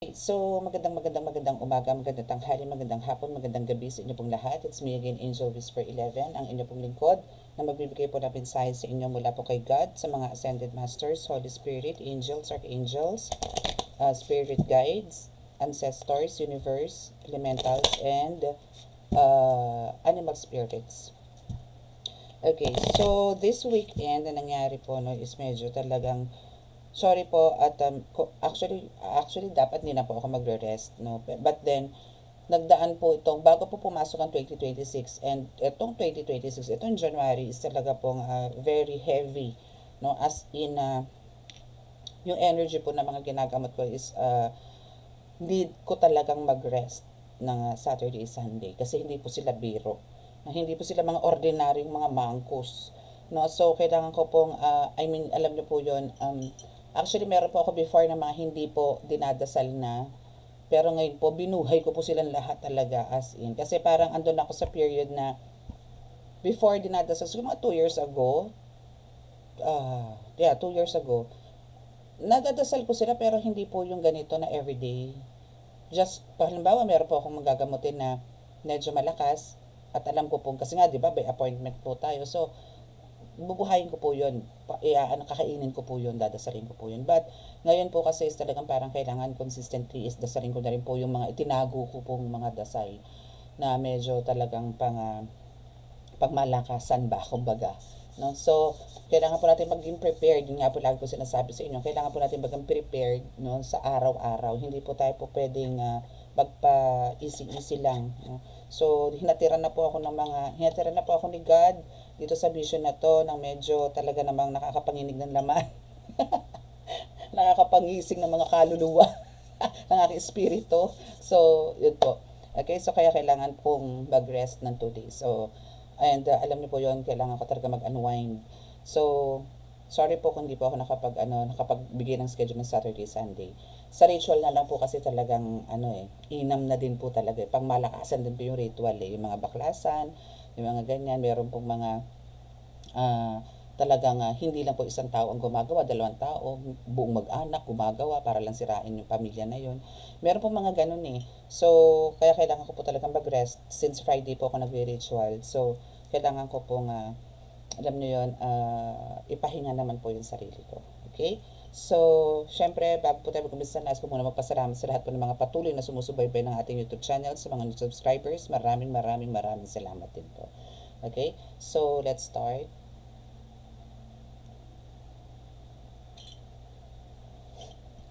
Okay, so magandang umaga, magandang tanghali, magandang hapon, magandang gabi sa inyo pong lahat. It's me again, Angel Whisper 11, ang inyo pong lingkod na magbibigay po ng mensahe sa inyo mula po kay God, sa mga Ascended Masters, Holy Spirit, Angels, Archangels, Spirit Guides, Ancestors, Universe, Elementals, and Animal Spirits. Okay, so this weekend na nangyari po no, is medyo talagang sorry po at actually dapat hindi na po ako magre-rest no, but then nagdaan po itong bago po pumasok ang 2026, and itong 2026, itong January is talaga pong very heavy no, as in yung energy po na mga ginagamot ko is need ko talagang mag-rest ng Saturday, Sunday kasi hindi po sila biro, hindi po sila mga ordinaryong mga mangkus no. So kailangan ko pong alam niyo po yon, actually meron po ako before na mga hindi po dinadasal na, pero ngayon po binuhay ko po silang lahat talaga as in, kasi parang andun ako sa period na before dinadasal, so mga 2 years ago, 2 years ago nadadasal ko sila, pero hindi po yung ganito na everyday. Just, halimbawa, meron po akong magagamutin na medyo malakas, at alam ko po, kasi nga, di ba, by appointment po tayo. So, bubuhayin ko po yun. Kakainin ko po yun, dadasalin ko po yun. But, ngayon po kasi is talagang parang kailangan consistently is dasalin ko na rin po yung mga itinago ko pong mga dasal na medyo talagang pangmalakasan ba, kumbaga. No? So, kailangan po natin maging prepared. Yun nga po lagi ko sinasabi sa inyo, kailangan po natin maging prepared no, sa araw-araw. Hindi po tayo po pwedeng magpa-easy-easy lang. No? So, hinatiran na po ako ni God dito sa vision na to ng medyo talaga namang nakakapanginig ng laman. Nakakapangising ng mga kaluluwa ng aking espiritu. So, yun po. Okay, so kaya kailangan pong mag-rest ng 2 days. So, and alam niyo po yon, kailangan ko talaga mag-unwind. So, sorry po kung hindi po ako nakapagbigay ng schedule ng Saturday, Sunday. Sa ritual na lang po kasi talagang inam na din po talaga. Pangmalakasan din po yung ritual yung mga baklasan, yung mga ganyan. Meron pong mga talagang hindi lang po isang tao ang gumagawa, 2 tao, buong mag-anak gumagawa para lang sirain yung pamilya na yun. Meron po mga ganun eh. So, kaya kailangan ko po talagang mag-rest since Friday po ako nagre-ritual. So, kailangan ko pong alam niyo yun, ipahinga naman po yung sarili ko. Okay? So, syempre, bago po tayo mag-umpisa, nais ko muna magpasalamat sa lahat po ng mga patuloy na sumusubaybay ng ating YouTube channel, sa mga new subscribers. Maraming salamat din po. Okay? So, let's start.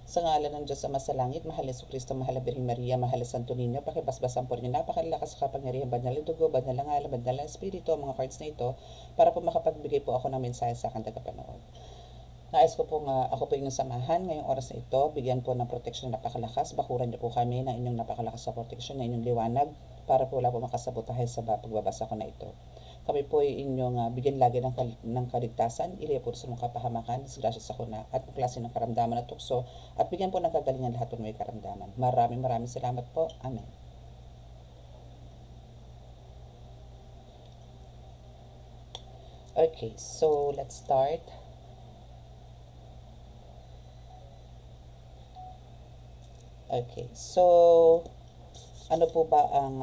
Sa ngalan ng Diyos sa masalangit, mahal Yesu Kristo, mahal Birheng Maria, mahal Santo Niño, pakibasbasan po rin yung napakalakas sa kapangyarihan, banal na dugo, banal na ngalan, banal na espiritu, ang mga cards na ito, para po makapagbigay po ako ng mensahe sa aking tagapanood. Nais ko po ako po inyong samahan ngayong oras na ito, bigyan po ng proteksyon na napakalakas, bakuran niyo po kami ng inyong napakalakas sa proteksyon, na inyong liwanag, para po wala po makasabotahe sa pagbabasa ko na ito. Kami po ay inyong bigyan lagi ng kaligtasan, ilaya po sa mga kapahamakan, disgrasya sa kuna, at mga klase ng karamdaman at tukso, at bigyan po ng kagalingan lahat po may karamdaman. Maraming salamat po. Amen. Okay, so let's start. Okay, so ano po ba ang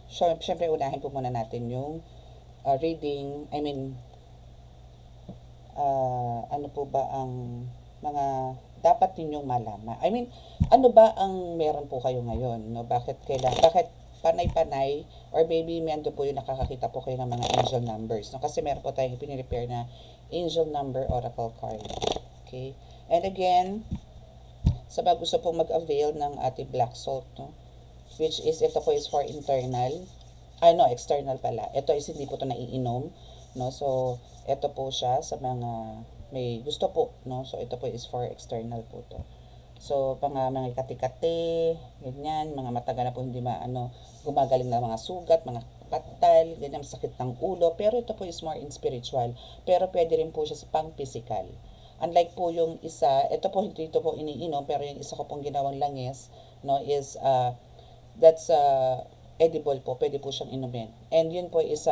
syempre unahin po muna natin yung reading, ano po ba ang mga dapat ninyong malaman? Ano ba ang meron po kayo ngayon? No? Bakit panay-panay, or maybe mendo po yung nakakakita po kayo ng mga angel numbers. No? Kasi meron po tayong pinirepare na angel number oracle card. Okay? And again, sa mga gusto pong mag-avail ng ating black salt, no? Which is, ito po is for internal, external pala. Ito is hindi po ito naiinom, no? So, ito po siya sa mga may gusto po, no? So, ito po is for external po to. So, mga kati-kati, ganyan, mga matagal na po hindi gumagaling na mga sugat, mga patal, ganyan, sakit ng ulo. Pero ito po is more in spiritual. Pero pwede rin po siya sa pang-physical. Unlike po yung isa, ito po hindi ito po iniinom, pero yung isa ko pong ginawang langis, no, is that's edible po, pwede po siyang inumin. And yun po is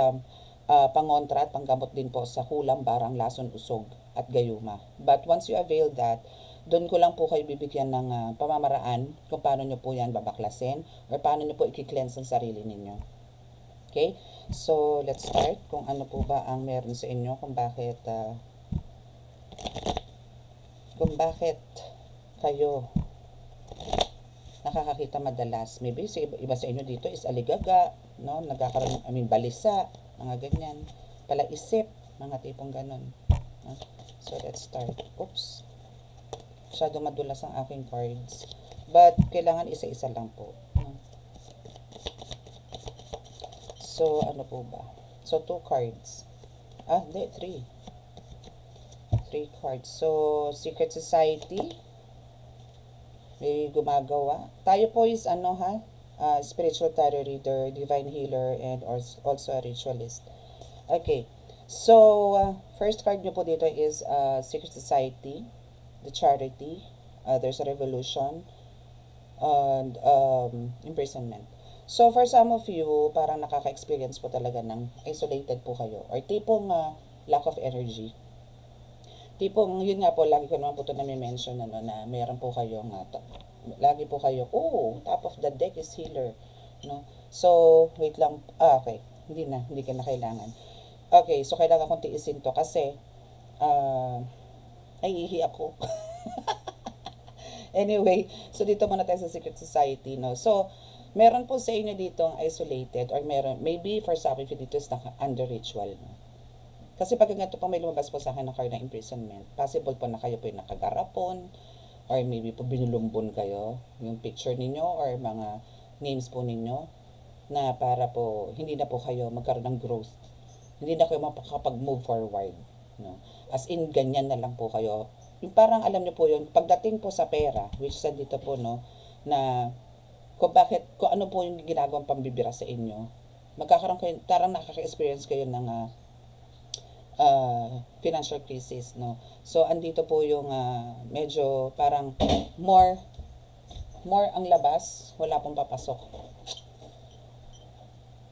pangontra at panggamot din po sa kulam, barang, lason, usog, at gayuma. But once you avail that, Doon ko lang po kayo bibigyan ng pamamaraan kung paano nyo po yan babaklasin or paano nyo po i-cleanse ang sarili ninyo. Okay? So, let's start kung ano po ba ang meron sa inyo, kung bakit kayo nakakakita madalas. Maybe sa iba sa inyo dito is aligaga, no? Nagkakaroon, balisa, mga ganyan. Palaisip, mga tipong ganon. No? So, let's start. Oops. Masyado madulas ang aking cards. But, kailangan isa-isa lang po. No? So, ano po ba? So, 2 cards. Hindi, 3. 3 cards. So, Secret Society. May gumagawa. Tayo po is spiritual tarot reader, divine healer, and also a ritualist. Okay. So, first card nyo po dito is Secret Society, the charity, there's a revolution, and imprisonment. So, for some of you, parang nakaka-experience po talaga ng isolated po kayo. Or tipong lack of energy. Tipong, yun nga po, lagi ko naman po ito na-mention, na meron po kayong, lagi po kayo, top of the deck is healer. No? So, wait lang. Okay. Hindi ka na kailangan. Okay, so kailangan kong tiisin to kasi, ay, ihi ako. Anyway, so dito muna tayo sa Secret Society, no? So, meron po sa inyo dito ang isolated or maybe for some of you dito is under ritual. No? Kasi pag ganito po may lumabas po sa akin na card na imprisonment, possible po na kayo po yung nakagarapon or maybe po binulumbon kayo yung picture ninyo or mga names po ninyo na para po hindi na po kayo magkaroon ng growth. Hindi na kayo makapag-move forward. No? As in, ganyan na lang po kayo. Yung parang alam niyo po yun, pagdating po sa pera, which is dito po, no, na kung ano po yung ginagawang pambibira sa inyo, magkakaroon kayo, tarang nakaka-experience kayo ng financial crisis, no. So, andito po yung medyo parang more ang labas, wala pong papasok.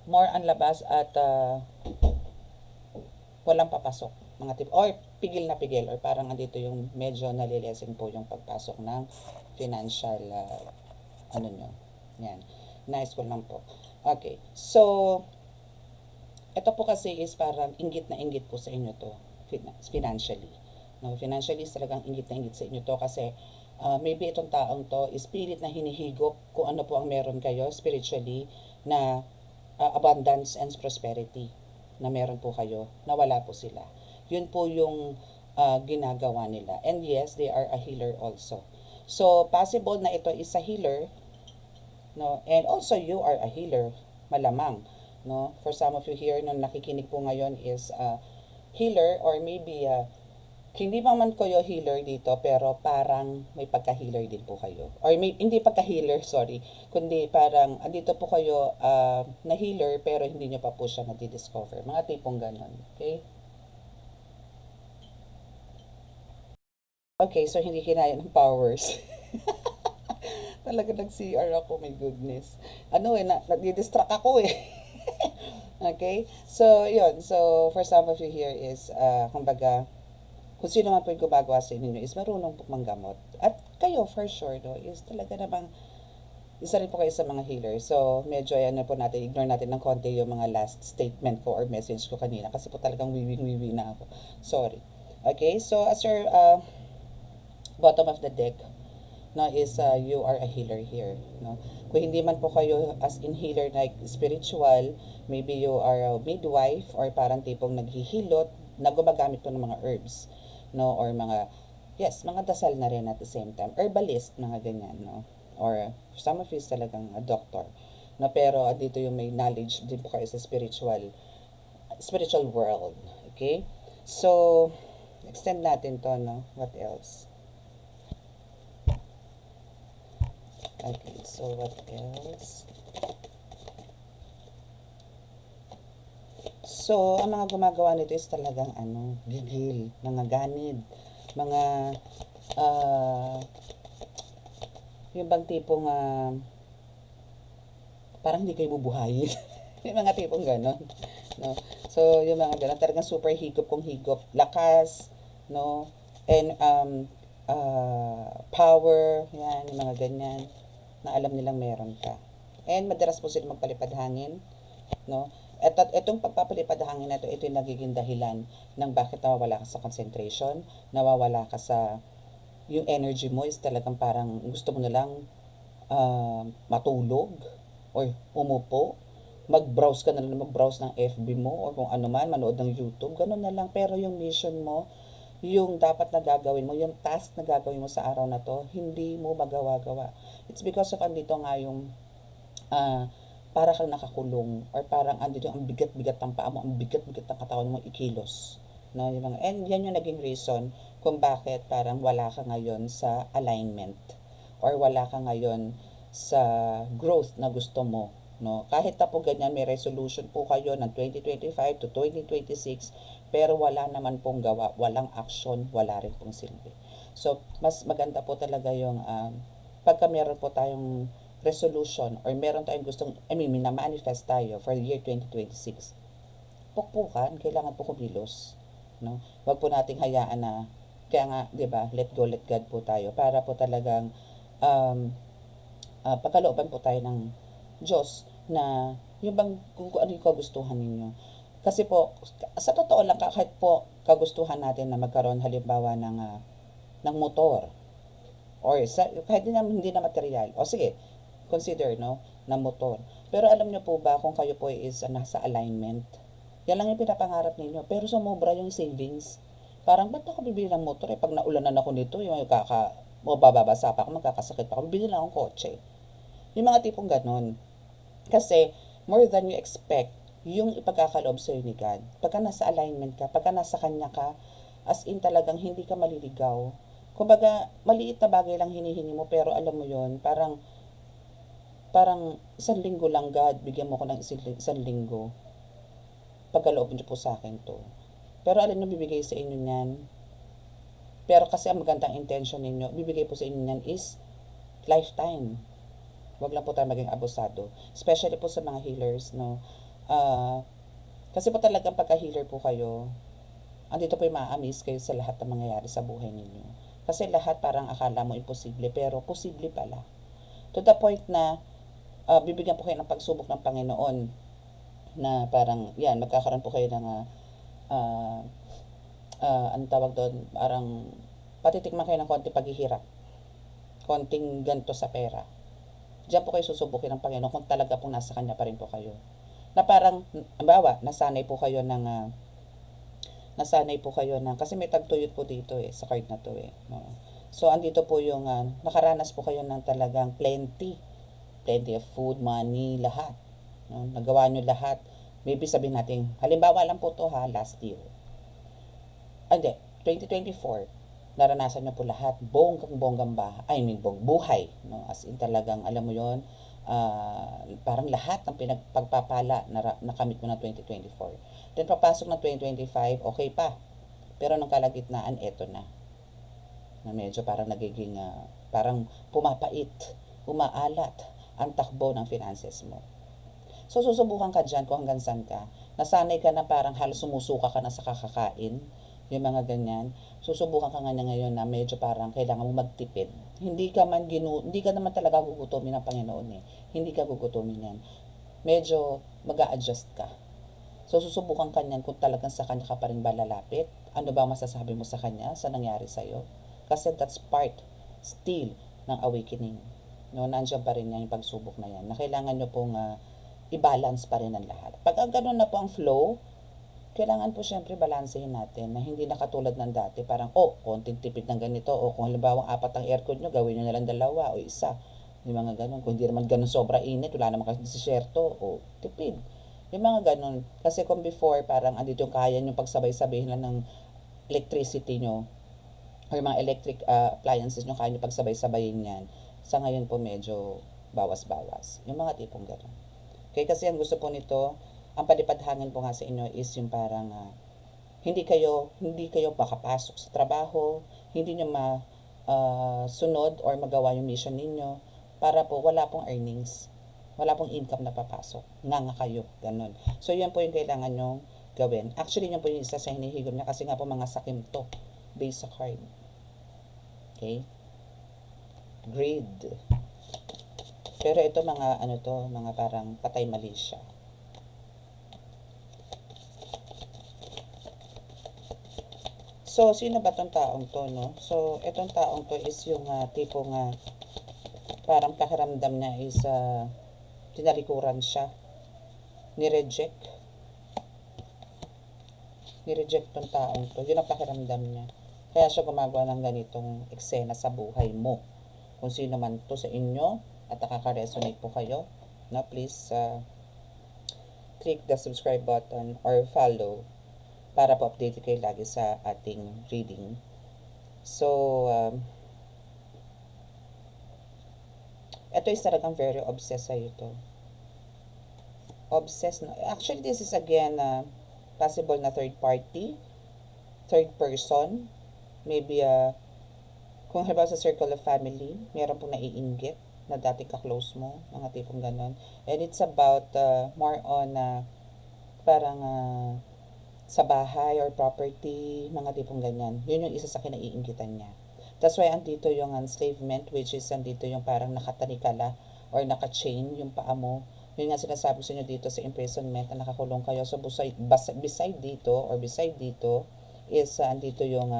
More ang labas at walang papasok. Mga or pigil na pigil, or parang andito yung medyo nalilesen po yung pagpasok ng financial, nyo. Yan. Nice ko lang po. Okay. So, ito po kasi is parang inggit na inggit po sa inyo to financially. No, financially talagang inggit na inggit sa inyo to kasi maybe itong taong to is spirit na hinihigop kung ano po ang meron kayo spiritually na abundance and prosperity na meron po kayo na wala po sila. Yun po yung ginagawa nila. And yes, they are a healer also. So, possible na ito is a healer, no? And also you are a healer, malamang. No? For some of you here na nakikinig po ngayon is healer or maybe hindi man kayo healer dito pero parang may pagka-healer din po kayo. Or hindi pagka-healer, sorry. Kundi parang andito po kayo na healer pero hindi nyo pa po siya na-discover. Mga tipong ganon. Okay? Okay, so hindi kinaya ng powers. Talaga nag-CR ako, my goodness. Nadi-distract ako eh. Okay? So, yun. So, for some of you here is, kumbaga, kung sino man po yung gumagawa sa inyo is marunong po manggamot. At kayo, for sure, no, is talaga namang, isa rin po kayo sa mga healer. So, medyo, po natin, ignore natin ng konti yung mga last statement ko or message ko kanina kasi po talagang wiwi na ako. Sorry. Okay? So, as your bottom of the deck, no, is you are a healer here, no. Kung hindi man po kayo as in healer like spiritual, maybe you are a midwife or parang tipong naghihilot na gumagamit po ng mga herbs, no, or mga dasal na rin at the same time, herbalist, mga ganyan, no, or some of you is talagang a doctor, no, pero dito yung may knowledge din po kayo sa spiritual world. Okay, so extend natin to, no. What else? Okay, so what else? So, ang mga gumagawa nito is talagang gigil, mga ganid, mga yung bang tipong parang hindi kayo bubuhayin. Yung mga tipong ganon, no? So, yung mga ganon, talagang super higop kung higop, lakas, no? And power, yan, yung mga ganyan, na alam nilang meron ka. And madalas po sila magpalipad hangin, no? At itong pagpapalipad hangin na ito yung nagiging dahilan ng bakit nawawala ka sa concentration, nawawala ka sa, yung energy mo is talagang parang gusto mo na lang matulog or umupo, mag-browse ka na lang, mag-browse ng FB mo or kung ano man, manood ng YouTube, ganun na lang. Pero yung mission mo, yung dapat na gagawin mo, yung task na gagawin mo sa araw na to, hindi mo magawa-gawa. It's because of andito nga yung para kang nakakulong or parang andito ang bigat-bigat ng paa mo, ang bigat-bigat ng katawan mo ikilos. No, yung mga, and yan yung naging reason kung bakit parang wala ka ngayon sa alignment or wala ka ngayon sa growth na gusto mo. No? Kahit na po ganyan, may resolution po kayo ng 2025 to 2026, pero wala naman pong gawa, walang action, wala rin pong silbi. So, mas maganda po talaga yung pagka meron po tayong resolution or meron tayong gustong, minamanifest tayo for the year 2026, pukpukan, kailangan po kumilos. No? Wag po nating hayaan na, kaya nga, di ba, let go, let God po tayo para po talagang pagkalooban po tayo ng Diyos na yung bang kung ano yung kagustuhan ninyo. Kasi po, sa totoo lang, kahit po kagustuhan natin na magkaroon halimbawa ng motor or kahit hindi na material. O sige, consider, no, na motor. Pero alam niyo po ba kung kayo po is nasa alignment? Yan lang yung pinapangarap ninyo. Pero sumobra yung savings. Parang, ba't ako bibili ng motor? Pag naulanan ako nito, yung bababasa pa ako, magkakasakit pa ako, bibili lang akong kotse. Yung mga tipong ganon. Kasi, more than you expect, yung ipagkakaloob sa'yo ni God. Pagka nasa alignment ka, pagka nasa Kanya ka, as in talagang hindi ka maliligaw. Kumbaga, maliit na bagay lang hinihingi mo, pero alam mo yon parang isang linggo lang, God, bigyan mo ko ng isang linggo. Pagkaloob niyo po sa akin to. Pero alam niyo, bibigay sa inyo niyan. Pero kasi ang magandang intention ninyo, bibigay po sa inyo niyan is lifetime. Huwag lang po tayo maging abusado. Especially po sa mga healers, no? Kasi po talagang pagka-healer po kayo, andito po yung ma-amaze kayo sa lahat ng mangyayari sa buhay ninyo. Kasi lahat parang akala mo imposible, pero posible pala. To the point na, bibigyan po kayo ng pagsubok ng Panginoon na parang, yan, magkakaroon po kayo ng, ang tawag doon, parang, patitikman kayo ng konting paghihirap. Konting ganto sa pera. Diyan po kayo susubukin ng Panginoon kung talaga pong nasa Kanya pa rin po kayo. Na parang, ambawa, nasanay po kayo ng, kasi may tagtuyot po dito sa card na to no? So, andito po yung, nakaranas po kayo ng talagang plenty of food, money, lahat. No? Nagawa nyo lahat. Maybe sabihin natin, halimbawa lang po to last year. Hindi, 2024, naranasan nyo po lahat, bonggang buhay, no? As in talagang, alam mo yon, parang lahat ng pinagpagpapala na nakamit mo na 2024. Then, papasok na 2025, okay pa. Pero nung kalagitnaan, eto na medyo parang nagiging, parang pumapait, umaalat ang takbo ng finances mo. So, susubukan ka dyan kung hanggang saan ka. Nasanay ka na parang halos sumusuka ka na sa kakakain, yung mga ganyan. Susubukan ka nga na ngayon na medyo parang kailangan mo magtipid. Hindi ka naman talaga gugutomin ng Panginoon Hindi ka gugutomin yan. Medyo mag-a-adjust ka. So, susubukan ka niyan kung talagang sa Kanya ka pa rin ba lalapit. Ano ba masasabi mo sa Kanya sa nangyari sa'yo? Kasi that's part still ng awakening. No, nandiyan pa rin yan yung pagsubok na yan. Na kailangan nyo pong i-balance pa rin ang lahat. Pag ganun na po ang flow, kailangan po syempre balansehin natin na hindi na katulad ng dati. Parang, konting tipid ng ganito. O kung halimbawa 4 ang aircon nyo, gawin nyo na lang 2 o 1. Yung mga ganun. Kung hindi naman ganun sobra init, wala naman kasi disyerto, tipid. Yung mga ganun. Kasi kung before, parang andito yung kaya nyo pagsabay-sabihin lang ng electricity nyo or mga electric appliances nyo, kaya nyo pagsabay-sabayin yan. Sa ngayon po medyo bawas-bawas. Yung mga tipong gano'n. Okay, kasi ang gusto po nito, ang palipadhangin po nga sa inyo is yung parang hindi kayo makapasok sa trabaho, hindi nyo sunod or magawa yung mission ninyo para po wala pong earnings, wala pong income na papasok. Nga kayo, ganun. So, yan po yung kailangan nyo gawin. Actually, yan po yung isa sa hinihigom niya kasi nga po mga sakim to based sa card. Okay? Greed. Pero ito mga ano to, mga parang patay mali siya. So, sino ba tong taong to, no? So, itong taong to is yung tipong parang pakiramdam niya is tinalikuran siya. Ni-reject. Ni-reject tong taong to. Yun ang pakiramdam niya. Kaya siya gumagawa ng ganitong eksena sa buhay mo. Kung sino man to sa inyo at nakaka-resonate po kayo, na please click the subscribe button or follow para po update kayo lagi sa ating reading. So, ito is talagang very obsessed sa'yo to. Obsessed na. Actually, this is again possible na third party, third person, maybe kung halimbawa sa circle of family, meron pong naiinggit na dati ka-close mo, mga tipong ganon. And it's about more on parang sa bahay or property, mga tipong ganyan. Yun yung isa sa kinaiinggitan niya. That's why andito yung enslavement, which is andito yung parang nakatanikala or naka-chain yung paa mo. Yun nga sinasabi sa inyo dito sa imprisonment na nakakulong kayo. So beside dito is andito yung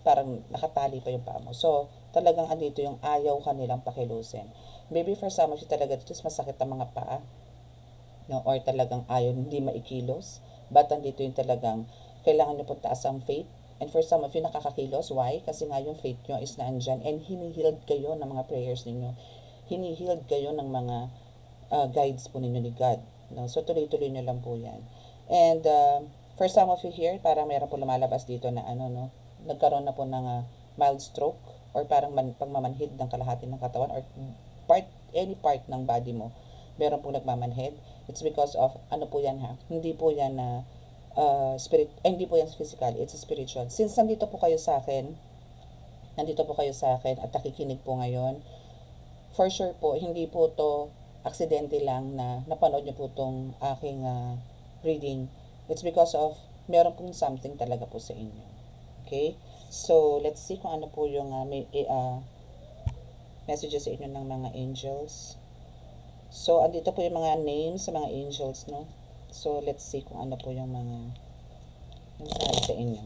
parang nakatali pa yung paa mo. So talagang andito yung ayaw kanilang pakilusin. Maybe for some of you talaga dito is masakit ang mga paa, no? Or talagang ayaw, hindi maikilos. But andito yung talagang kailangan nyo puntaas ang faith. And for some of you nakakakilos. Why? Kasi nga yung faith nyo is naandyan. And hinihealed kayo ng mga prayers ninyo. Hinihealed kayo ng mga guides po ninyo ni God. No? So tuloy-tuloy nyo lang po yan. And for some of you here, parang meron po lumalabas dito na nagkaroon na po ng mild stroke or parang pagmamanhid ng kalahati ng katawan or any part ng body mo. Meron po nagmamanhid. It's because of, ano po yan hindi po yan hindi po yan physical, it's spiritual. Since nandito po kayo sa akin at nakikinig po ngayon, for sure po, hindi po to aksidente lang na napanood nyo po tong aking reading. It's because of, meron pong something talaga po sa inyo. Okay? So, let's see kung ano po yung messages sa inyo ng mga angels. So, andito po yung mga names sa mga angels, no? So, let's see kung ano po yung mga mensahe sa inyo.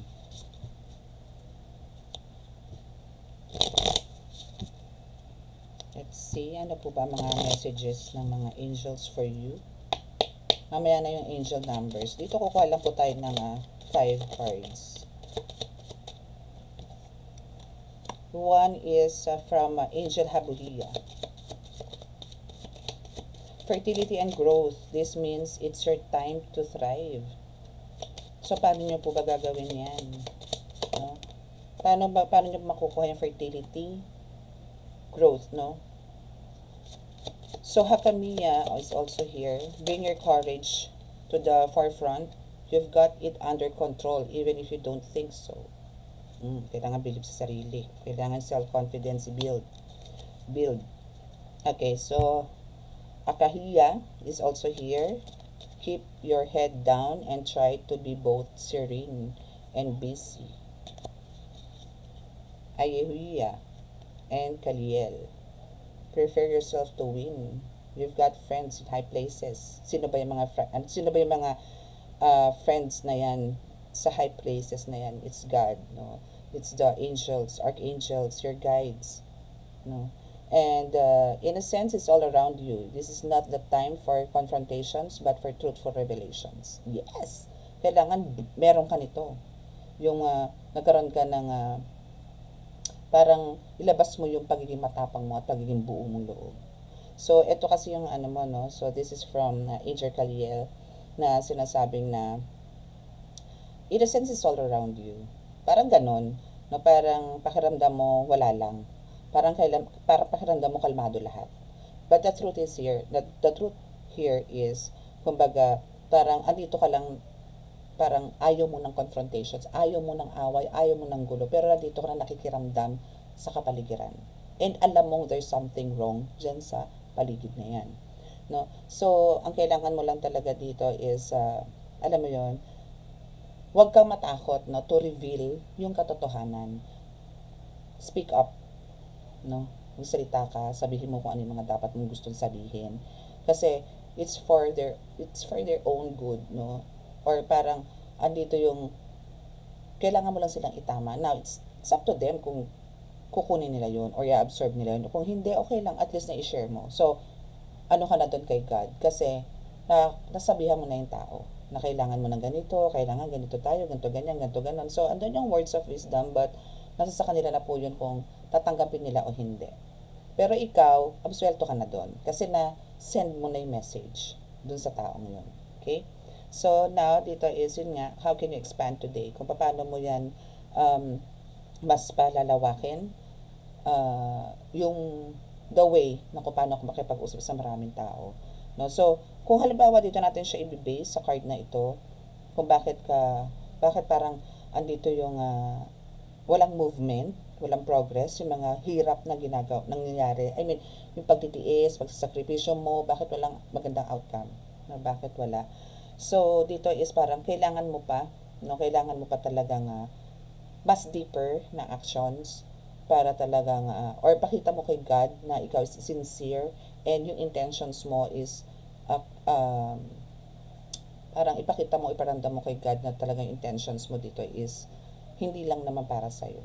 Let's see, ano po ba mga messages ng mga angels for you? Mamaya na yung angel numbers. Dito kukuha lang po tayo ng 5 cards. One is from Angel Habulia. Fertility and growth. This means it's your time to thrive. So, paano nyo po ba gagawin yan? No? Paano nyo makukuha yung fertility? Growth, no? So, Hakamiya is also here. Bring your courage to the forefront. You've got it under control even if you don't think so. Kailangan believe sa sarili. Kailangan self-confidence build. Okay, so Akahiya is also here. Keep your head down and try to be both serene and busy. Ayehuya and Kaliel. Prepare yourself to win. You've got friends in high places. Sino ba yung mga friends na yan sa high places na yan? It's God, no? It's the angels, archangels, your guides, no? And in a sense, it's all around you. This is not the time for confrontations, but for truthful revelations. Yes! Kailangan meron ka nito. Yung nagkaroon ka ng parang ilabas mo yung pagiging matapang mo at pagiging buo mong loob. So, ito kasi yung mo, no? So, this is from Angel Kaliel na sinasabing na in a sense, it's all around you. Parang ganon, no? Parang pakiramdam mo wala lang. Parang pakiramdam mo kalmado lahat. But the truth is here, the truth here is, kumbaga, parang andito ka lang, parang ayaw mo ng confrontations, ayaw mo ng away, ayaw mo ng gulo, pero nandito ka na nakikiramdam sa kapaligiran. And alam mo there's something wrong dyan sa paligid na yan. No? So, ang kailangan mo lang talaga dito is, alam mo yon, huwag kang matakot, no, to reveal yung katotohanan. speak up, no? Magsalita ka, sabihin mo kung ano yung mga dapat mong gustong sabihin. Kasi it's for their own good, no? Or parang andito yung kailangan mo lang silang itama. Now, it's up to them kung kukunin nila yun or i-absorb nila yun. Kung hindi, okay lang, at least na i-share mo. So, ano ka na doon kay God? Kasi, nasabihan mo na yung tao na kailangan mo ng ganito, kailangan ganito tayo, ganito ganyan, ganito ganon. So, andun yung words of wisdom, but nasa sa kanila na po yun kung tatanggapin nila o hindi. Pero ikaw, absuelto ka na doon. Kasi na-send mo na yung message doon sa taong yun. Okay? So, now, dito is, yun nga, how can you expand today? Kung paano mo yan mas palalawakin, yung the way na kung paano ako makipag-usap sa maraming tao. No? So, kung halimbawa dito natin siya i-base sa card na ito, kung bakit parang andito yung walang movement, walang progress, yung mga hirap na nangyayari. I mean, yung pagtitiis, pagsasakripisyo mo, bakit walang magandang outcome? No? Bakit wala? So, dito is parang kailangan mo pa, no? Kailangan mo pa talagang mas deeper na actions para talagang, or pakita mo kay God na ikaw is sincere and yung intentions mo is, parang ipakita mo, iparamdam mo kay God na talagang intentions mo dito is hindi lang naman para sa'yo.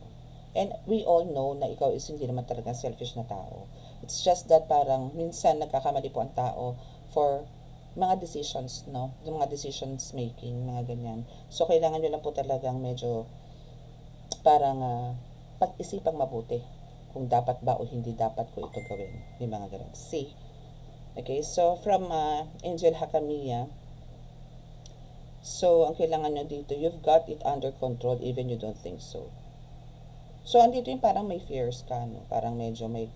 And we all know na ikaw is hindi naman talagang selfish na tao. It's just that parang minsan nagkakamali po ang tao for mga decisions, no? Yung mga decisions making, mga ganyan. So, kailangan nyo lang po talagang medyo parang pag-isipang mabuti kung dapat ba o hindi dapat ko ito gawin. Yung mga ganun. See? Okay, so from Angel Hakamiya, so ang kailangan nyo dito, you've got it under control even you don't think so. So, andito yung parang may fears ka, no? Parang medyo may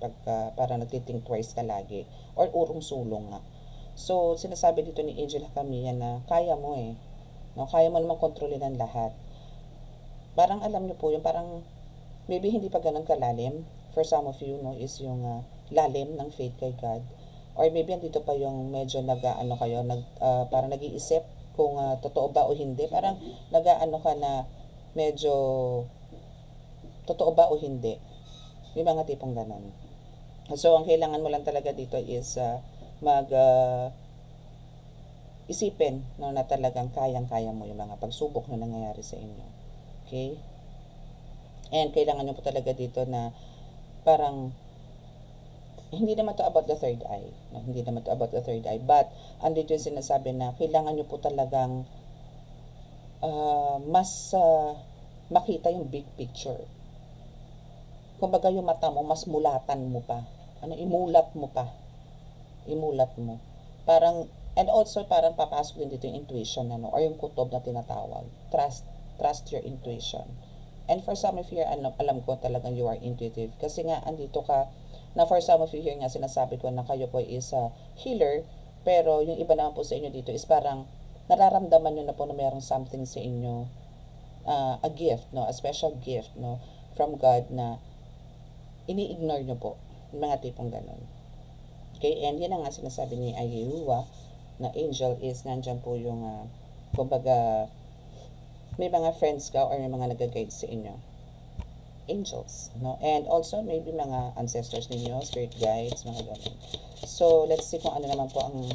parang nagtithink twice ka lagi. Or urong-sulong nga. So, sinasabi dito ni Angel Hakamiya na kaya mo eh. No? Kaya mo naman kontrolin ang lahat. Parang alam nyo po, yung parang maybe hindi pa ganun kalalim. For some of you, no, is yung lalim ng faith kay God. Or maybe andito pa yung medyo parang nag-iisip kung totoo ba o hindi. Parang nag-ano ka na medyo totoo ba o hindi. Yung mga tipong ganun. So, ang kailangan mo lang talaga dito is isipin, no, na talagang kayang-kaya mo yung mga pagsubok na nangyayari sa inyo. Okay? And kailangan nyo po talaga dito na parang hindi naman to about the third eye. No? Hindi naman to about the third eye. But, andito yung sinasabi na kailangan nyo po talagang mas makita yung big picture. Kumbaga yung mata mo, mas mulatan mo pa. Imulat mo pa. Imulat mo. Parang, and also parang papasok din dito yung intuition, or yung kutob na tinatawag. Trust your intuition. And for some of you, alam ko talagang you are intuitive. Kasi nga, andito ka, na for some of you here nga, sinasabi ko na kayo po is a healer, pero yung iba naman po sa inyo dito is parang nararamdaman nyo na po na mayroong something sa inyo, a gift, no? A special gift, no? From God na ini-ignore nyo po. Yung mga tipong ganun. Okay? And yan ang nga sinasabi ni Ayuwa na angel is nandyan po yung kumbaga may mga friends ka or may mga nag-guide sa inyo. Angels. No? And also maybe mga ancestors ninyo, spirit guides, mga ganun. So, let's see kung ano naman po ang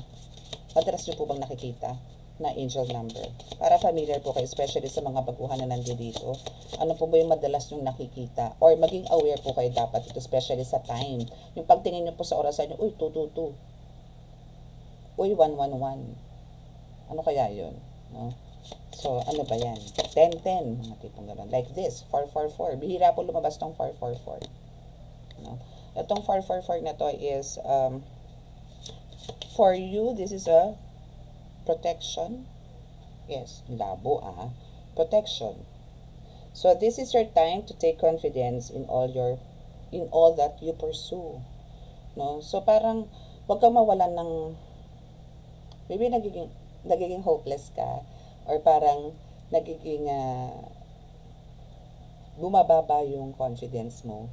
madalas nyo po bang nakikita na angel number. Para familiar po kayo, especially sa mga baguhan na nandito. Ano po ba yung madalas nyong nakikita? Or maging aware po kayo dapat ito, especially sa time. Yung pagtingin nyo po sa orasan nyo, uy, 222. Uy, 111. Ano kaya yun? No? So, ano ba yan? 1010, mga tipong gano'n. Like this, 444. Bihira po lumabas tong 444. No? Itong 444 na to is, for you, this is a protection. Yes, labo protection. So this is your time to take confidence in all that you pursue. No? So parang wag kang mawalan ng maybe nagiging hopeless ka or parang nagiging bumababa yung confidence mo,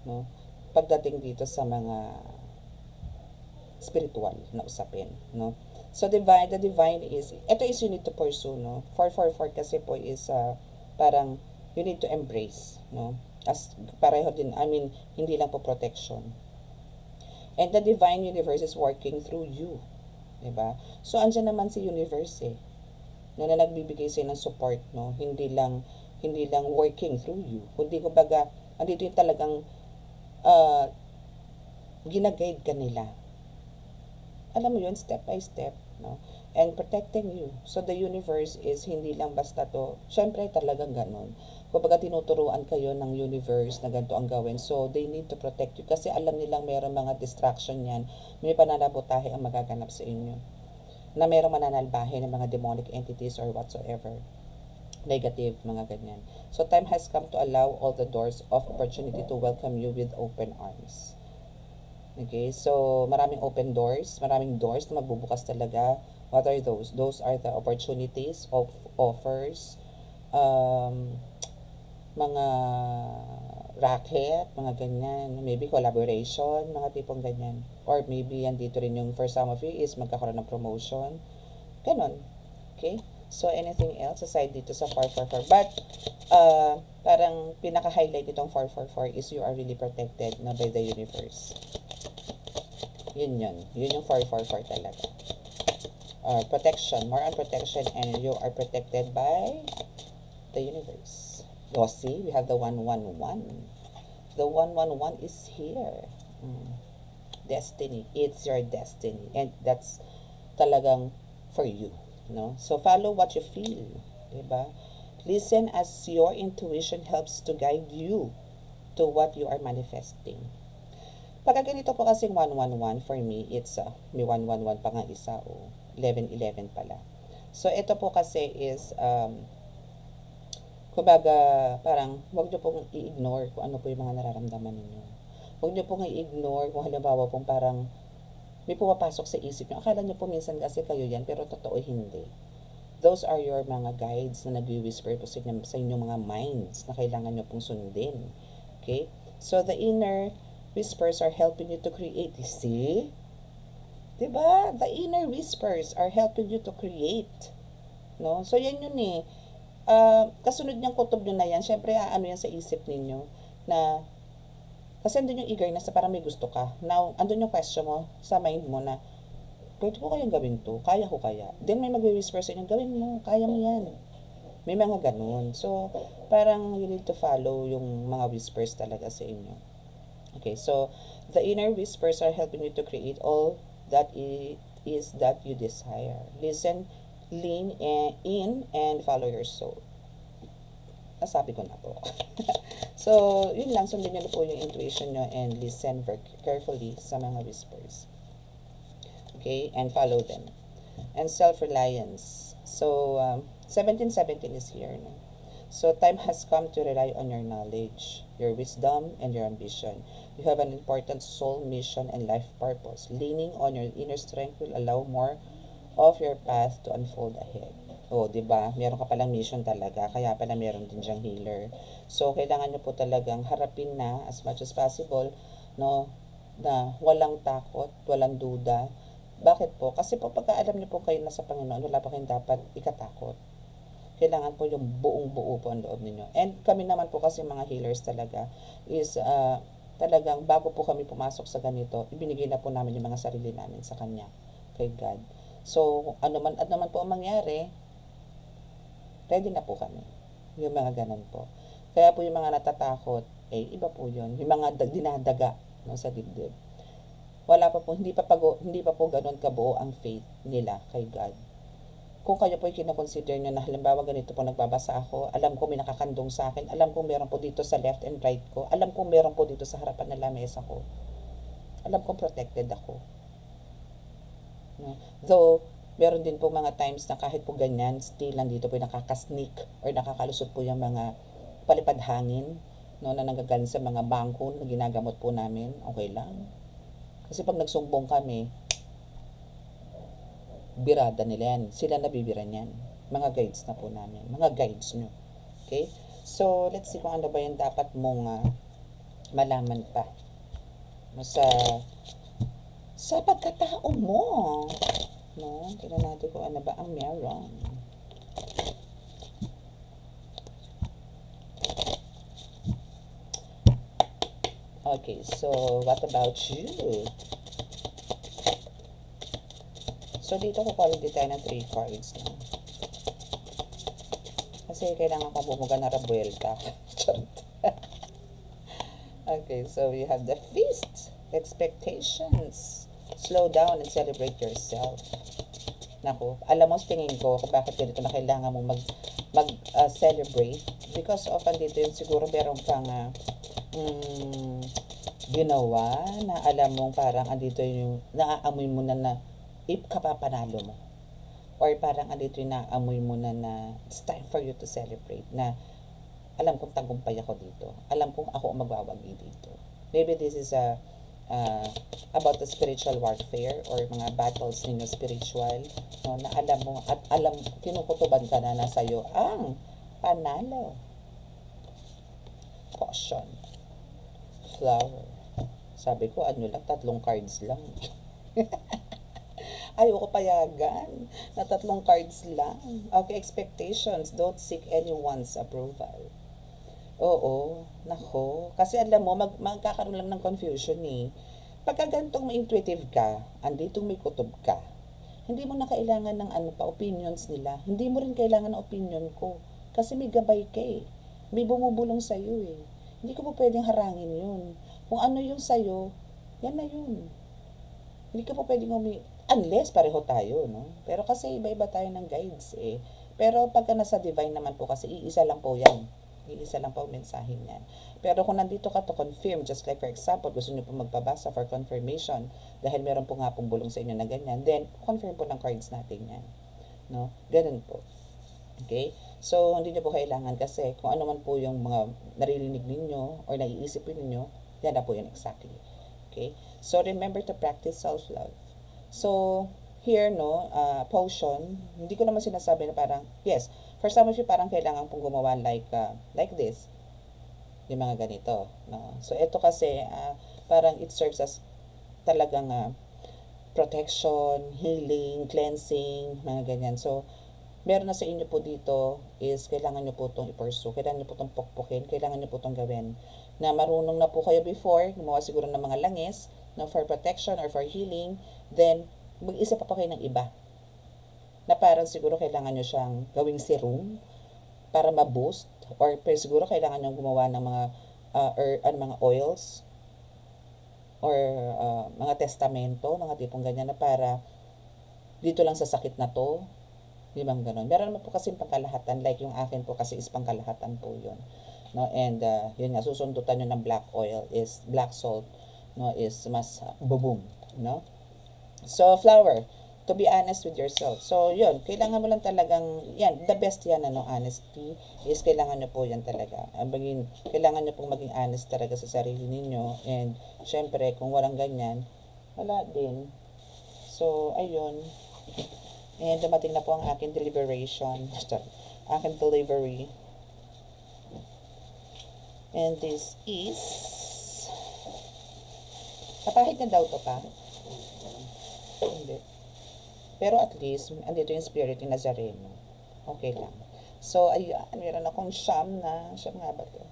no? Pagdating dito sa mga spiritual na usapin, no? So, the divine is, ito is you need to pursue, no? 444 kasi po is, parang, you need to embrace, no? As pareho din, hindi lang po protection. And the divine universe is working through you. Diba? So, andyan naman si universe no, na nagbibigay sa'yo ng support, no? Hindi lang working through you. Kundi, kumbaga, andito yung talagang uh, ginaguide ka nila. Alam mo yun, step by step, no? And protecting you. So, the universe is hindi lang basta to. Syempre, talagang ganun. Kumbaga, tinuturuan kayo ng universe na ganito ang gawin. So, they need to protect you. Kasi alam nilang mayroong mga distraction yan. May pananabotahe ang magaganap sa inyo. Na mayroong mananalbahe ng mga demonic entities or whatsoever. Negative, mga ganyan. So, time has come to allow all the doors of opportunity to welcome you with open arms. Okay, so maraming open doors, maraming doors na magbubukas talaga. What are those? Those are the opportunities of offers, mga racket, mga ganyan. Maybe collaboration, mga tipong ganyan. Or maybe andito rin yung for some of you is magkakaroon ng promotion. Ganon. Okay? So, anything else aside dito sa 444? But, parang pinaka-highlight itong 444 is you are really protected na by the universe. Yun. Yun yung 444 talaga. Protection. More on protection and you are protected by the universe. Oh, see? We have the 111. The 111 is here. Destiny. It's your destiny. And that's talagang for you. No? So, follow what you feel. Diba? Listen as your intuition helps to guide you to what you are manifesting. Pagka ganito po kasing 111, for me, it's, may 111 pa nga isa, 1111 pala. So, ito po kasi is, kumbaga, parang, huwag nyo pong i-ignore kung ano po yung mga nararamdaman ninyo. Huwag nyo pong i-ignore kung halimbawa pong parang, may pumapasok sa isip nyo. Akala nyo po minsan kasi kayo yan, pero totoo hindi. Those are your mga guides na nag-whisper po sa inyong mga minds na kailangan nyo pong sundin. Okay? So, the inner whispers are helping you to create. You see? Diba? The inner whispers are helping you to create. No? So, yan yun eh. Kasunod niyang kutob nyo na yan, syempre, ano yan sa isip ninyo na kasi andun yung eagerness na parang may gusto ka. Now, andun yung question mo sa mind mo na, pwede ko kayang gawin to? Kaya ko kaya? Then may mag-whisper sa inyo, gawin mo, kaya mo yan. May mga ganun. So, parang you need to follow yung mga whispers talaga sa inyo. Okay, so, the inner whispers are helping you to create all that is that you desire. Listen, lean in, and follow your soul. Nasabi ko na po. So, yun lang. Sundin nyo po yung intuition nyo and listen very carefully sa mga whispers. Okay? And follow them. And self-reliance. So, 1717 is here. No? So, time has come to rely on your knowledge, your wisdom, and your ambition. You have an important soul mission and life purpose. Leaning on your inner strength will allow more of your path to unfold ahead. O, diba? Meron ka palang mission talaga, kaya pala meron din diyang healer. So, kailangan nyo po talagang harapin na as much as possible, no, na walang takot, walang duda. Bakit po? Kasi po pagka alam nyo po kayo na sa Panginoon, wala pa kayong dapat ikatakot. Kailangan po yung buong-buo po ang loob ninyo. And kami naman po kasi mga healers talaga is talagang bago po kami pumasok sa ganito, ibinigay na po namin yung mga sarili namin sa Kanya, kay God. So, ano man po ang mangyari, ready na po kami. Yung mga ganun po. Kaya po yung mga natatakot, iba po yun. Yung mga dinadaga no, sa dibdib. Wala pa po, hindi pa po ganun kabuo ang faith nila kay God. Kung kayo po kinoconsider nyo na halimbawa ganito po nagbabasa ako, alam ko may nakakandong sa akin, alam kong meron po dito sa left and right ko, alam kong meron po dito sa harapan ng lamesa ko. Alam kong protected ako. No? Though, meron din po mga times na kahit po ganyan, still nandito po nakakasneak or nakakalusot po yung mga palipad hangin no, na nanggagaling sa mga bangko na ginagamot po namin. Okay lang. Kasi pag nagsumbong kami, birada nila yan. Sila nabibiran yan. Mga guides na po namin. Mga guides nyo. Okay? So, let's see kung ano ba yung dapat mong malaman pa. Sa pagkatao mo. No? Tignan natin kung ano ba ang meron. Okay, so what about you? So, dito ko quality tayo ng 3 cards. No? Kasi kailangan ko bumuga na rabuelta. Okay, so we have the feast. Expectations. Slow down and celebrate yourself. Naku, alam mo, tingin ko kung bakit ganito na kailangan mong celebrate. Because of andito yun, siguro meron kang ginawa na alam mong parang andito yung naaamoy mo na kapapanalo mo. Or parang andito yung naaamoy mo na it's time for you to celebrate na alam kong tagumpay ako dito. Alam kong ako ang magwawagi dito. Maybe this is about the spiritual warfare or mga battles ninyo spiritual, no, na alam mo at kinukutuban ka na sa'yo ang panalo. Caution. Flower. Sabi ko, ano lang, 3 cards lang. Ayoko payagan na 3 cards lang. Okay, expectations. Don't seek anyone's approval. Oo, nako. Kasi alam mo, magkakaroon lang ng confusion eh. Pagka ganitong ma-intuitive ka, anditong may kutob ka, hindi mo na kailangan ng opinions nila. Hindi mo rin kailangan ng opinion ko. Kasi may gabay ka eh. May bumubulong sa'yo eh. Hindi ko po pwedeng harangin yun. Kung ano yung sa'yo, yan na yun. Hindi ka po pwedeng unless pareho tayo, no? Pero kasi iba-iba tayo ng guides eh. Pero pagka nasa divine naman po kasi iisa lang po yan. Iisa lang po mensahe niyan. Pero kung nandito ka to confirm, just like for example, gusto niyo po magpabasa for confirmation dahil meron po nga pong bulong sa inyo na ganyan, then confirm po ng cards natin yan. No? Ganun po. Okay? So, hindi niyo po kailangan kasi kung ano man po yung mga naririnig ninyo or naiisip ninyo, yan na po yun exactly. Okay? So, remember to practice self-love. So, here, no, potion, hindi ko naman sinasabi na parang, yes, for some of you, parang kailangan pong gumawa like this. Yung mga ganito. No? So, ito kasi, parang it serves as talagang protection, healing, cleansing, mga ganyan. So, meron na sa inyo po dito is kailangan nyo po itong i-pursue. Kailangan nyo po itong pukpukin. Kailangan nyo po itong gawin. Na marunong na po kayo before, gumawa siguro ng mga langis, no, for protection or for healing, then, mag-isip pa kayo ng iba. Na parang siguro kailangan nyo siyang gawing serum para ma-boost or siguro kailangan nyo gumawa ng mga mga oils or mga testamento, mga tipong ganyan na para dito lang sa sakit na to, di bang ganon. Meron naman po kasi pangkalahatan, like yung akin po kasi is pangkalahatan po yun. No? And yun nga, susundutan nyo ng black oil is black salt, no, is mas bubong, no? So, flower, to be honest with yourself. So, yun, kailangan mo lang talagang, yan, the best yan, honesty, is kailangan nyo po yan talaga. Kailangan nyo pong maging honest talaga sa sarili ninyo. And, syempre, kung walang ganyan, wala din. So, ayun. And, dumating na po ang aking deliberation. Aking delivery. And this is, kapahit na daw to pa. Hindi. Pero at least, andito yung spirit ni Nazareno. Okay lang. So, ayan, meron akong siyam nga ba to?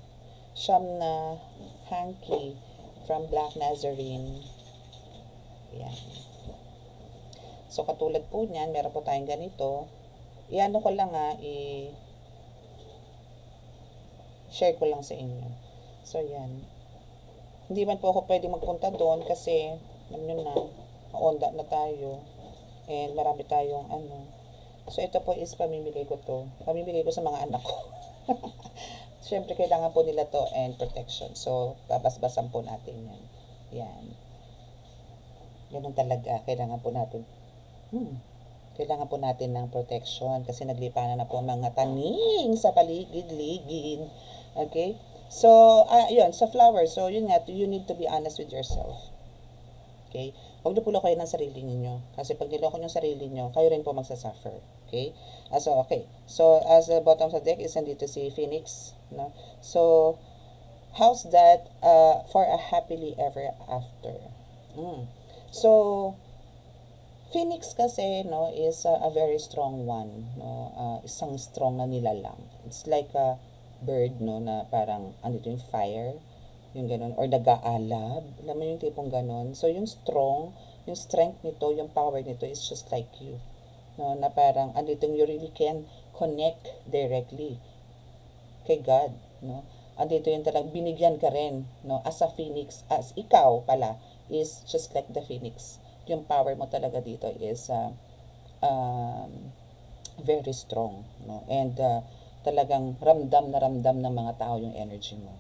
Siyam na hanky from Black Nazarene. Ayan. So, katulad po niyan, meron po tayong ganito. Iano ko lang share ko lang sa inyo. So, yan. Hindi man po ako pwedeng magpunta doon kasi, alam nyo na, onda na tayo. And marami tayong So, ito po is pamimigay ko to. Pamimigay ko sa mga anak ko. Siyempre, kailangan po nila to and protection. So, babasbasan po natin yan. Yan. Ganun talaga. Kailangan po natin. Kailangan po natin ng protection kasi naglipanan na po ang mga taning sa paligid-ligid. Okay? So, yun, sa flower. So, yun nga, you need to be honest with yourself. Okay? Huwag na pulo kayo ng sarili ninyo. Kasi pag niloko nyo sarili nyo, kayo rin po magsasuffer. Okay? Okay. So, as the bottom of the deck is nandito si Phoenix. No? So, how's that for a happily ever after? So, Phoenix kasi, no, is a very strong one. No? Isang strong na nilalang. It's like a bird, no, na parang, andito yung fire. yung ganun, or nag-aalab, alam mo yung tipong ganun. So yung strength nito, yung power nito is just like you, no, na parang andito you really can connect directly kay God, no. Andito yung talagang binigyan ka rin, no, as a phoenix, as ikaw pala is just like the phoenix. Yung power mo talaga dito is um, very strong, no, and talagang ramdam na ramdam ng mga tao yung energy mo.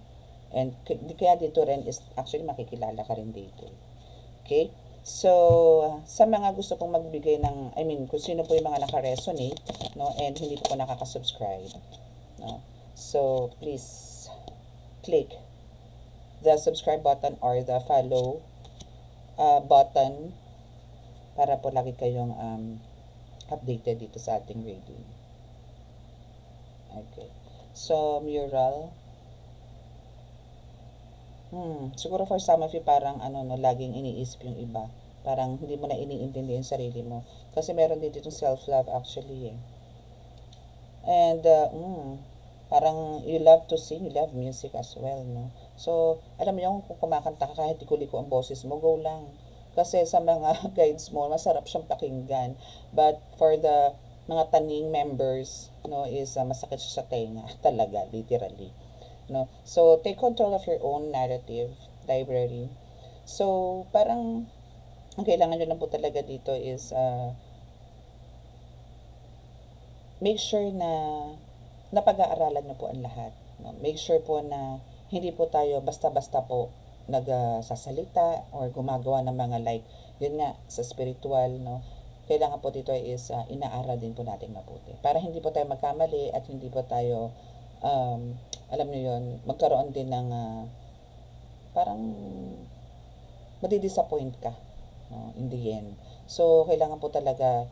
And kaya dito rin is actually makikilala ka rin dito. Okay? So, sa mga gusto pong magbigay ng, I mean, kung sino po yung mga naka-resonate, no, and hindi po nakaka-subscribe, no, so, please click the subscribe button or the follow button para po lagi kayong updated dito sa ating reading. Okay. So, mural. Siguro for some of you parang laging iniisip yung iba. Parang hindi mo na iniintindi yung sarili mo. Kasi meron din ditong self-love actually eh. And, parang you love to sing, you love music as well, no? So, alam mo yung kung kumakanta ka kahit liko ang boses mo, go lang. Kasi sa mga guides mo, masarap siyang pakinggan. But for the mga taning members, no, is masakit siya sa tenga talaga, literally. No? So, take control of your own narrative library. So, parang ang kailangan nyo lang po talaga dito is make sure na napag-aaralan nyo po ang lahat. No? Make sure po na hindi po tayo basta-basta po nagsasalita or gumagawa ng mga like, yun nga, sa spiritual, no? Kailangan po dito is inaaral din po natin mabuti. Para hindi po tayo magkamali at hindi po tayo alam niyo yun, magkaroon din ng parang madidisappoint ka, no, in the end. So, kailangan po talaga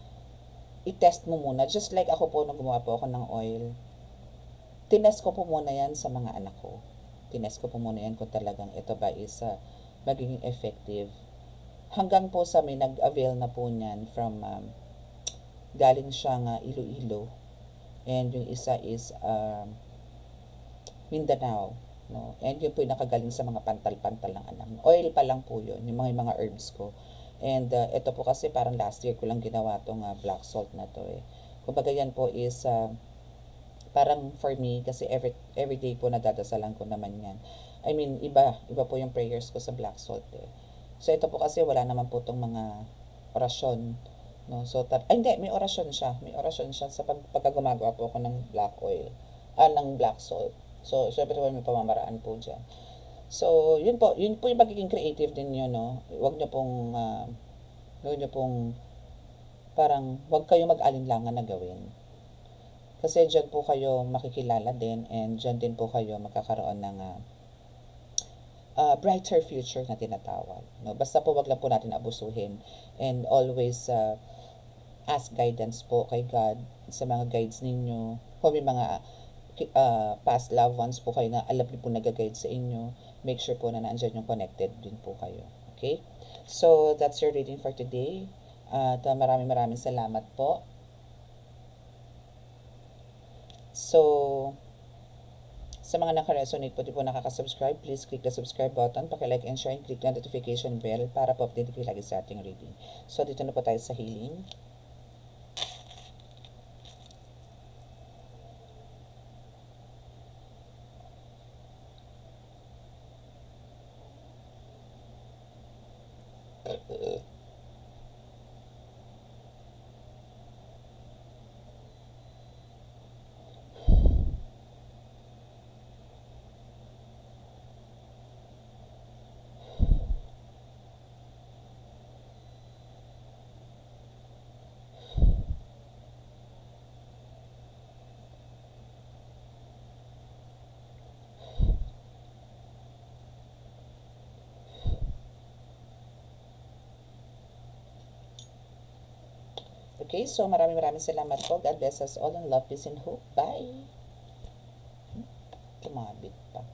i-test mo muna. Just like ako po, nung gumawa po ako ng oil, tinest ko po muna yan sa mga anak ko. Tinest ko po muna yan kung talagang ito ba is magiging effective. Hanggang po sa may nag-avail na po niyan from galing siyang Iloilo. And yung isa is Mindanao, no? And yun po yung nakagaling sa mga pantal-pantal ng anak. Oil pa lang po yun, yung mga herbs ko. And ito po kasi parang last year ko lang ginawa tong black salt na to eh. Kumbaga yan po is parang for me, kasi every day po nadadasalan ko naman yan. I mean, iba po yung prayers ko sa black salt eh. So ito po kasi wala naman po tong mga orasyon, no? So hindi, may orasyon siya. May orasyon siya sa pagka gumagawa po ako ng black oil, ng black salt. So, syempre may pamamaraan po dyan. So, yun po yung magiging creative din yun, no? Huwag nyo pong, parang, huwag kayo mag-alinlangan na gawin. Kasi dyan po kayo makikilala din and dyan din po kayo magkakaroon ng brighter future na tinatawag. No? Basta po wag lang po natin abusuhin and always ask guidance po kay God sa mga guides ninyo. Kung may mga past loved ones po kayo na alam niyo po nag-guide sa inyo, make sure po na nandyan yung connected din po kayo. Okay? So, that's your reading for today. At maraming salamat po. So, sa mga naka-resonate po, di po nakaka-subscribe, please click the subscribe button, paki-like and share, and click the notification bell para po update kayo lagi sa ating reading. So, dito na po tayo sa healing. Okay, so maraming salamat po. God bless us all and love, peace, and hope. Bye! Tumabit pa.